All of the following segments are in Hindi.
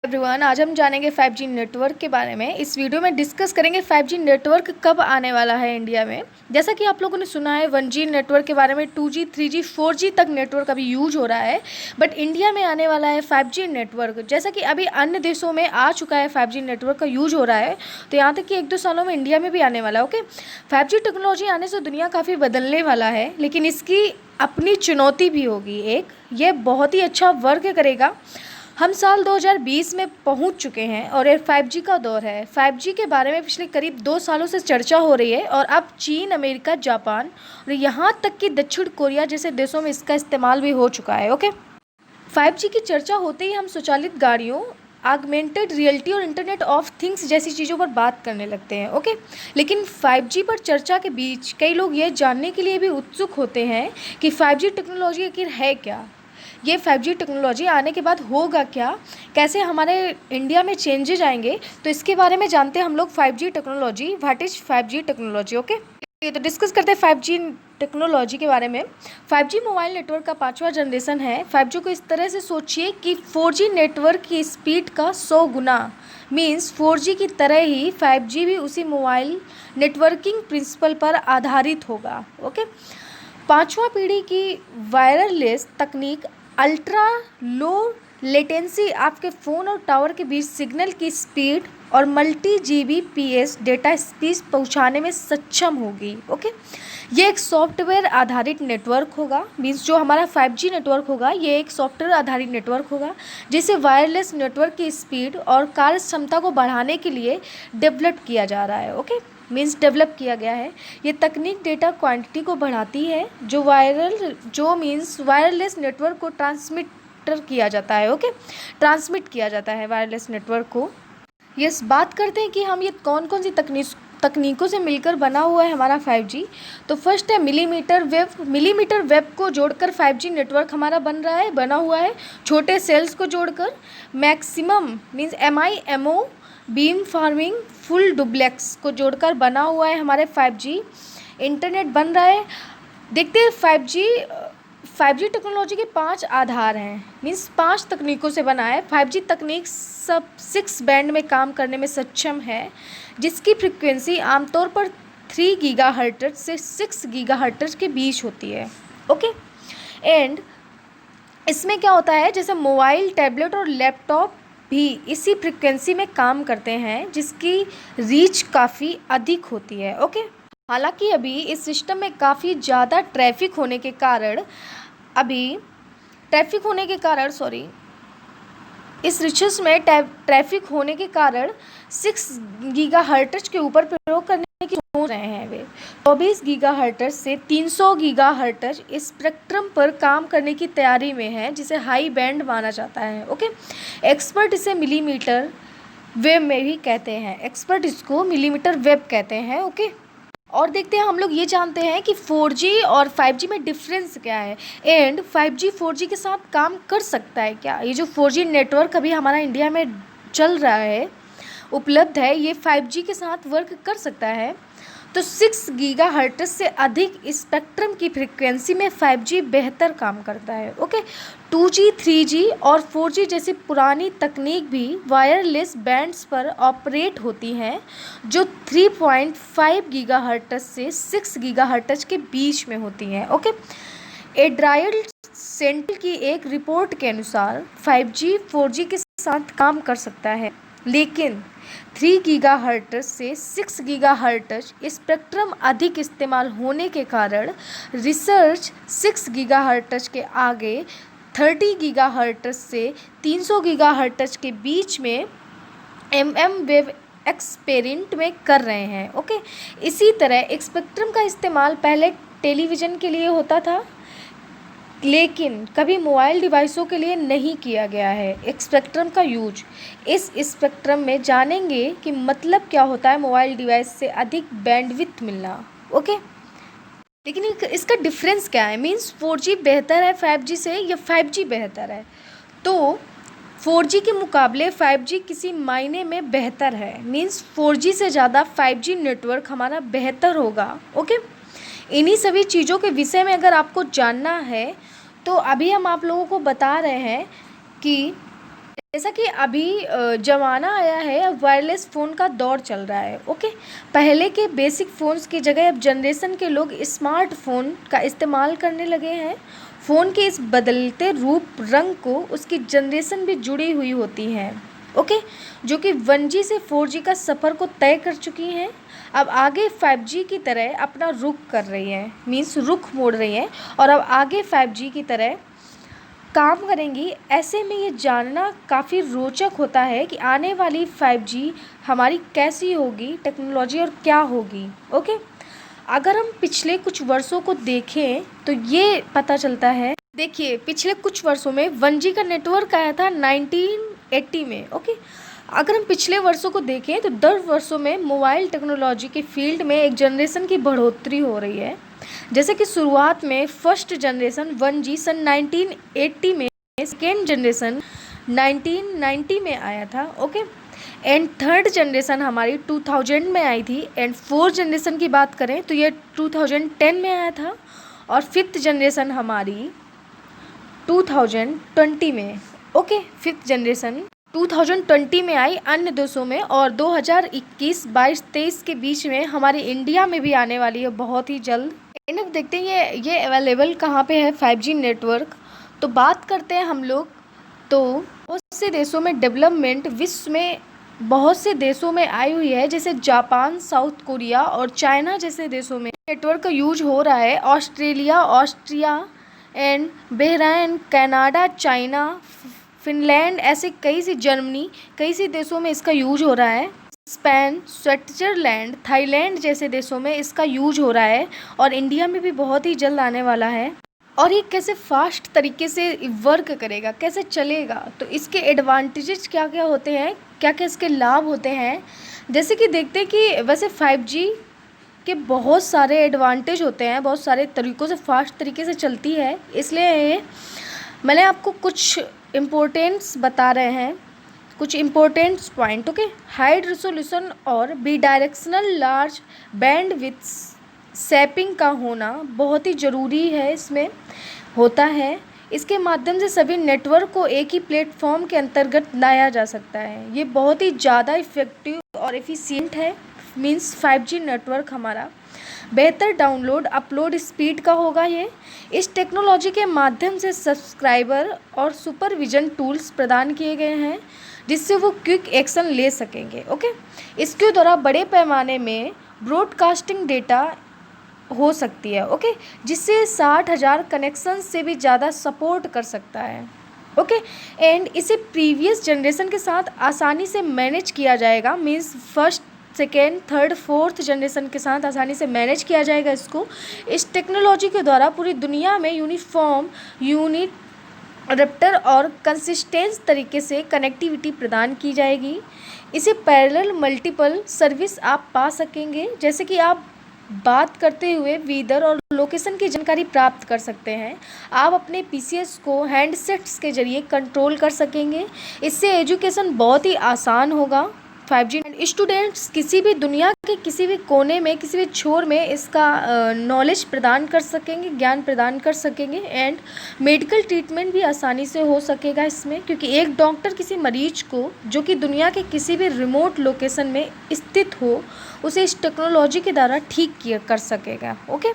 एवरीवन, आज हम जानेंगे 5G नेटवर्क के बारे में। इस वीडियो में डिस्कस करेंगे 5G नेटवर्क कब आने वाला है इंडिया में। जैसा कि आप लोगों ने सुना है 1G नेटवर्क के बारे में, 2G, 3G, 4G तक नेटवर्क अभी यूज हो रहा है, बट इंडिया में आने वाला है 5G नेटवर्क। जैसा कि अभी अन्य देशों में आ चुका है 5G नेटवर्क का यूज हो रहा है, तो यहाँ तक कि 1-2 सालों में इंडिया में भी आने वाला है। ओके, 5G टेक्नोलॉजी आने से दुनिया काफ़ी बदलने वाला है, लेकिन इसकी अपनी चुनौती भी होगी। ये बहुत ही अच्छा वर्क करेगा। हम साल 2020 में पहुंच चुके हैं और ये 5G का दौर है। 5G के बारे में पिछले करीब 2 सालों से चर्चा हो रही है और अब चीन, अमेरिका, जापान और यहाँ तक कि दक्षिण कोरिया जैसे देशों में इसका इस्तेमाल भी हो चुका है। ओके, 5G की चर्चा होते ही हम स्वचालित गाड़ियों, ऑगमेंटेड रियलिटी और इंटरनेट ऑफ थिंग्स जैसी चीज़ों पर बात करने लगते हैं। ओके, लेकिन 5G पर चर्चा के बीच कई लोग ये जानने के लिए भी उत्सुक होते हैं कि 5G टेक्नोलॉजी आखिर है क्या, ये 5G टेक्नोलॉजी आने के बाद होगा क्या, कैसे हमारे इंडिया में चेंजेज आएंगे। तो इसके बारे में जानते हैं हम लोग 5G technology. What is 5G technology? Okay, तो डिस्कस करते हैं 5G टेक्नोलॉजी के बारे में। 5G मोबाइल नेटवर्क का 5वां जनरेशन है। 5G को इस तरह से सोचिए कि 4G नेटवर्क की स्पीड का 100 गुना, मीन्स 4G की तरह ही 5G भी उसी मोबाइल नेटवर्किंग प्रिंसिपल पर आधारित होगा। ओके, 5वां पीढ़ी की वायरलेस तकनीक अल्ट्रा लो लेटेंसी आपके फ़ोन और टावर के बीच सिग्नल की स्पीड और मल्टी Gbps डेटा स्पीड पहुंचाने में सक्षम होगी। ओके, ये एक सॉफ्टवेयर आधारित नेटवर्क होगा, मीन्स जो हमारा 5G नेटवर्क होगा ये एक सॉफ्टवेयर आधारित नेटवर्क होगा, जिसे वायरलेस नेटवर्क की स्पीड और कार्य क्षमता को बढ़ाने के लिए डेवलप किया जा रहा है। ओके, मीन्स डेवलप किया गया है। ये तकनीक डेटा क्वांटिटी को बढ़ाती है, जो मीन्स वायरलेस नेटवर्क को ट्रांसमिट किया जाता है। ओके, ट्रांसमिट किया जाता है वायरलेस नेटवर्क को। यस, बात करते हैं कि हम ये कौन कौन सी तकनीकों से मिलकर बना हुआ है हमारा 5G। तो फर्स्ट है मिलीमीटर वेव। मिलीमीटर वेव को जोड़कर 5G नेटवर्क हमारा बना हुआ है। छोटे सेल्स को जोड़कर maximum means MIMO beam farming full duplex को जोड़कर बना हुआ है हमारे 5G इंटरनेट बन रहा है। देखते हैं 5G टेक्नोलॉजी के 5 आधार हैं, मीन्स 5 तकनीकों से बना है। 5G तकनीक सब 6 बैंड में काम करने में सक्षम है, जिसकी फ्रिक्वेंसी आमतौर पर 3 गीगाहर्ट्ज़ से 6 गीगाहर्ट्ज़ के बीच होती है। ओके, एंड इसमें क्या होता है, जैसे मोबाइल, टैबलेट और लैपटॉप भी इसी फ्रिक्वेंसी में काम करते हैं, जिसकी रीच काफ़ी अधिक होती है। ओके, हालांकि अभी इस सिस्टम में काफ़ी ज़्यादा ट्रैफिक होने के कारण इस रिसर्च में ट्रैफिक होने के कारण 6 गीगाहर्ट्ज़ के ऊपर प्रयोग करने की सोच रहे हैं वे। 24 गीगाहर्ट्ज़ से 300 गीगाहर्ट्ज़ इस स्पेक्ट्रम पर काम करने की तैयारी में है, जिसे हाई बैंड माना जाता है। ओके, एक्सपर्ट इसे मिलीमीटर वेव में भी कहते हैं, एक्सपर्ट इसको मिलीमीटर वेव कहते हैं। ओके, और देखते हैं, हम लोग ये जानते हैं कि 4G और 5G में डिफरेंस क्या है, एंड 5G 4G के साथ काम कर सकता है क्या। ये जो 4G नेटवर्क अभी हमारा इंडिया में चल रहा है, उपलब्ध है, ये 5G के साथ वर्क कर सकता है। तो 6 गीगाहर्ट्ज़ से अधिक स्पेक्ट्रम की फ्रिक्वेंसी में 5G बेहतर काम करता है। ओके, 2G, 3G और 4G जैसी पुरानी तकनीक भी वायरलेस बैंड्स पर ऑपरेट होती हैं, जो 3.5 गीगाहर्ट्ज़ से 6 गीगाहर्ट्ज़ के बीच में होती हैं। ओके, एड्राइड सेंटर की एक रिपोर्ट के अनुसार 5G 4G के साथ काम कर सकता है, लेकिन 3 गीगाहर्ट्ज़ से 6 गीगाहर्ट्ज़ स्पेक्ट्रम अधिक इस्तेमाल होने के कारण रिसर्च 6 गीगाहर्ट्ज़ के आगे 30 गीगाहर्ट्ज़ से 300 गीगाहर्ट्ज़ के बीच में वेव एक्सपेरिमेंट में कर रहे हैं। ओके, इसी तरह स्पेक्ट्रम का इस्तेमाल पहले टेलीविज़न के लिए होता था, लेकिन कभी मोबाइल डिवाइसों के लिए नहीं किया गया है स्पेक्ट्रम का यूज। इस स्पेक्ट्रम में जानेंगे कि मतलब क्या होता है मोबाइल डिवाइस से अधिक बैंडविड्थ मिलना। ओके, लेकिन इसका डिफरेंस क्या है, मीन्स 4G बेहतर है 5G से या 5G बेहतर है। तो 4G के मुकाबले 5G किसी मायने में बेहतर है, मीन्स 4G से ज़्यादा 5G नेटवर्क हमारा बेहतर होगा। ओके, इन्हीं सभी चीज़ों के विषय में अगर आपको जानना है तो अभी हम आप लोगों को बता रहे हैं कि जैसा कि अभी ज़माना आया है, अब वायरलेस फ़ोन का दौर चल रहा है। ओके, पहले के बेसिक फ़ोन्स की जगह अब जनरेशन के लोग स्मार्टफ़ोन का इस्तेमाल करने लगे हैं। फ़ोन के इस बदलते रूप रंग को उसकी जनरेशन भी जुड़ी हुई होती है। ओके, जो कि 1G से 4G का सफ़र को तय कर चुकी हैं। अब आगे 5G की तरह अपना रुख कर रही है, मीन्स रुख मोड़ रही है, और अब आगे 5G की तरह काम करेंगी। ऐसे में ये जानना काफ़ी रोचक होता है कि आने वाली 5G हमारी कैसी होगी टेक्नोलॉजी और क्या होगी। ओके, अगर हम पिछले कुछ वर्षों को देखें तो ये पता चलता है, देखिए पिछले कुछ वर्षों में 1G का नेटवर्क आया था 1980 में। ओके, अगर हम पिछले वर्षों को देखें तो 10 वर्षों में मोबाइल टेक्नोलॉजी के फील्ड में एक जनरेशन की बढ़ोतरी हो रही है। जैसे कि शुरुआत में फर्स्ट जनरेशन 1G सन 1980 में, सेकेंड जनरेशन 1990 में आया था। ओके, एंड थर्ड जनरेशन हमारी 2000 में आई थी, एंड फोर्थ जनरेशन की बात करें तो ये 2010 में आया था, और फिफ्थ जनरेशन हमारी 2020 में। ओके, फिफ्थ जनरेशन 2020 में आई अन्य देशों में, और 2021, 22, 23 के बीच में हमारे इंडिया में भी आने वाली है बहुत ही जल्द। अब देखते हैं ये अवेलेबल कहाँ पे है 5G नेटवर्क। तो बात करते हैं हम लोग, तो बहुत से देशों में डेवलपमेंट विश्व में बहुत से देशों में आई हुई है, जैसे जापान, साउथ कोरिया और चाइना जैसे देशों में नेटवर्क का यूज हो रहा है। Australia, Austria and Bahrain, Canada, China, Finland, ऐसे कई सी, जर्मनी, कई सी देशों में इसका यूज हो रहा है। स्पेन, स्विट्जरलैंड, थाईलैंड जैसे देशों में इसका यूज हो रहा है, और इंडिया में भी बहुत ही जल्द आने वाला है। और ये कैसे फास्ट तरीके से वर्क करेगा, कैसे चलेगा, तो इसके एडवांटेजेस क्या क्या होते हैं, क्या क्या इसके लाभ होते हैं। जैसे कि देखते हैं कि वैसे 5G के बहुत सारे एडवांटेज होते हैं, बहुत सारे तरीक़ों से फास्ट तरीके से चलती है, इसलिए मैंने आपको कुछ इम्पोर्टेंट्स बता रहे हैं, कुछ importants point. Okay, high resolution और bidirectional large band with sapping का होना बहुत ही ज़रूरी है, इसमें होता है। इसके माध्यम से सभी नेटवर्क को एक ही प्लेटफॉर्म के अंतर्गत लाया जा सकता है। ये बहुत ही ज़्यादा इफ़ेक्टिव और एफिशिएंट है, मीन्स 5G नेटवर्क हमारा। बेहतर डाउनलोड अपलोड स्पीड का होगा ये। इस टेक्नोलॉजी के माध्यम से सब्सक्राइबर और सुपरविजन टूल्स प्रदान किए गए हैं, जिससे वो क्विक एक्शन ले सकेंगे। ओके, इसके द्वारा बड़े पैमाने में ब्रॉडकास्टिंग डेटा हो सकती है। ओके, जिससे 60,000 कनेक्शन से भी ज़्यादा सपोर्ट कर सकता है। ओके, एंड इसे प्रीवियस जनरेशन के साथ आसानी से मैनेज किया जाएगा, means first, second, third, fourth generation के साथ आसानी से मैनेज किया जाएगा इसको। इस टेक्नोलॉजी के द्वारा पूरी दुनिया में यूनिफॉर्म, यूनिरप्टर और कंसिस्टेंस तरीके से कनेक्टिविटी प्रदान की जाएगी। इसे पैरेलल मल्टीपल सर्विस आप पा सकेंगे, जैसे कि आप बात करते हुए वेदर और लोकेशन की जानकारी प्राप्त कर सकते हैं। आप अपने PCS को हैंडसेट्स के जरिए कंट्रोल कर सकेंगे। इससे एजुकेशन बहुत ही आसान होगा। 5G स्टूडेंट्स किसी भी दुनिया के किसी भी कोने में, किसी भी छोर में इसका नॉलेज प्रदान कर सकेंगे, ज्ञान प्रदान कर सकेंगे, एंड मेडिकल ट्रीटमेंट भी आसानी से हो सकेगा इसमें, क्योंकि एक डॉक्टर किसी मरीज को जो कि दुनिया के किसी भी रिमोट लोकेशन में स्थित हो, उसे इस टेक्नोलॉजी के द्वारा ठीक कर सकेगा। ओके,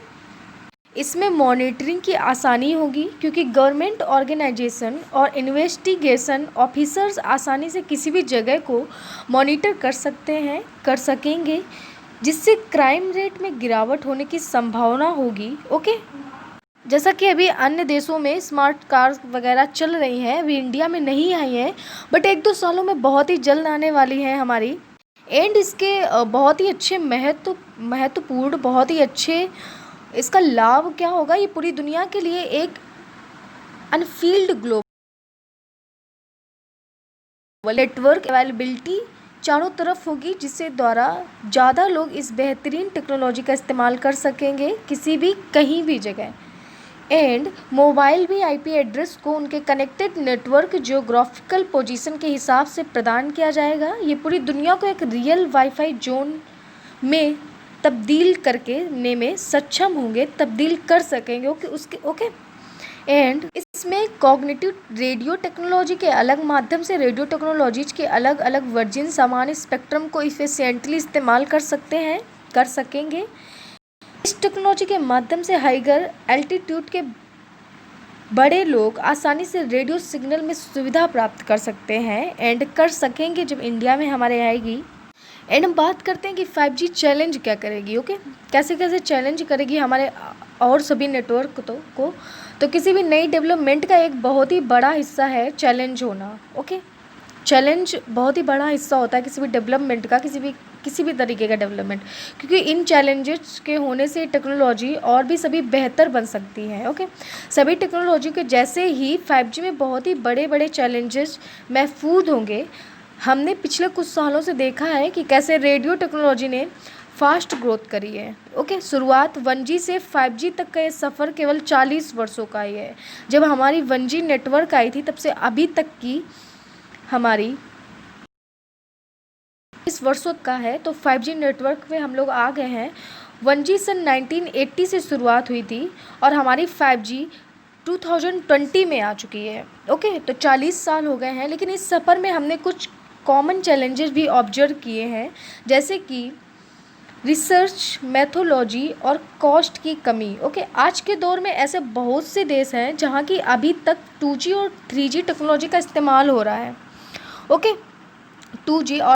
इसमें मॉनिटरिंग की आसानी होगी, क्योंकि गवर्नमेंट ऑर्गेनाइजेशन और इन्वेस्टिगेशन ऑफिसर्स आसानी से किसी भी जगह को मॉनिटर कर सकेंगे, जिससे क्राइम रेट में गिरावट होने की संभावना होगी। ओके, जैसा कि अभी अन्य देशों में स्मार्ट कार्स वगैरह चल रही हैं, अभी इंडिया में नहीं आई हैं, बट 1-2 सालों में बहुत ही जल्द आने वाली हैं हमारी। एंड इसके बहुत ही अच्छे महत्वपूर्ण, बहुत ही अच्छे इसका लाभ क्या होगा, ये पूरी दुनिया के लिए एक अनफील्ड ग्लोबल नेटवर्क अवेलेबिलिटी चारों तरफ होगी, जिससे द्वारा ज़्यादा लोग इस बेहतरीन टेक्नोलॉजी का इस्तेमाल कर सकेंगे किसी भी कहीं भी जगह। एंड मोबाइल भी IP एड्रेस को उनके कनेक्टेड नेटवर्क जियोग्राफिकल पोजीशन के हिसाब से प्रदान किया जाएगा। ये पूरी दुनिया को एक रियल वाईफाई जोन में तब्दील करके ने में सक्षम होंगे, तब्दील कर सकेंगे। ओके, एंड इस इसमें कॉग्निटिव रेडियो टेक्नोलॉजी के अलग माध्यम से रेडियो टेक्नोलॉजीज के अलग अलग वर्जन समान स्पेक्ट्रम को इफिशिएंटली इस्तेमाल कर सकेंगे। इस टेक्नोलॉजी के माध्यम से हाइगर एल्टीट्यूड के बड़े लोग आसानी से रेडियो सिग्नल में सुविधा प्राप्त कर सकते हैं एंड कर सकेंगे जब इंडिया में हमारे आएगी। एंड हम बात करते हैं कि 5G चैलेंज क्या करेगी। ओके, कैसे कैसे चैलेंज करेगी हमारे और सभी नेटवर्क तो किसी भी नई डेवलपमेंट का एक बहुत ही बड़ा हिस्सा है चैलेंज होना। ओके, चैलेंज बहुत ही बड़ा हिस्सा होता है किसी भी डेवलपमेंट का, किसी भी तरीके का डेवलपमेंट, क्योंकि इन चैलेंजेस के होने से टेक्नोलॉजी और भी सभी बेहतर बन सकती है। ओके, सभी टेक्नोलॉजी के जैसे ही 5G में बहुत ही बड़े बड़े चैलेंजेस महफूज होंगे। हमने पिछले कुछ सालों से देखा है कि कैसे रेडियो टेक्नोलॉजी ने फास्ट ग्रोथ करी है। ओके, शुरुआत 1G से 5G तक का ये सफ़र केवल 40 वर्षों का ही है। जब हमारी 1G नेटवर्क आई थी तब से अभी तक की हमारी इस वर्षों का है, तो 5G नेटवर्क पे हम लोग आ गए हैं। 1G सन 1980 से शुरुआत हुई थी और हमारी 5G 2020 में आ चुकी है। ओके, तो 40 साल हो गए हैं, लेकिन इस सफ़र में हमने कुछ कॉमन चैलेंजेस भी ऑब्जर्व किए हैं, जैसे कि रिसर्च मेथोलॉजी और कॉस्ट की कमी। ओके, आज के दौर में ऐसे बहुत से देश हैं जहाँ की अभी तक 2G और 3G टेक्नोलॉजी का इस्तेमाल हो रहा है। ओके, 2G और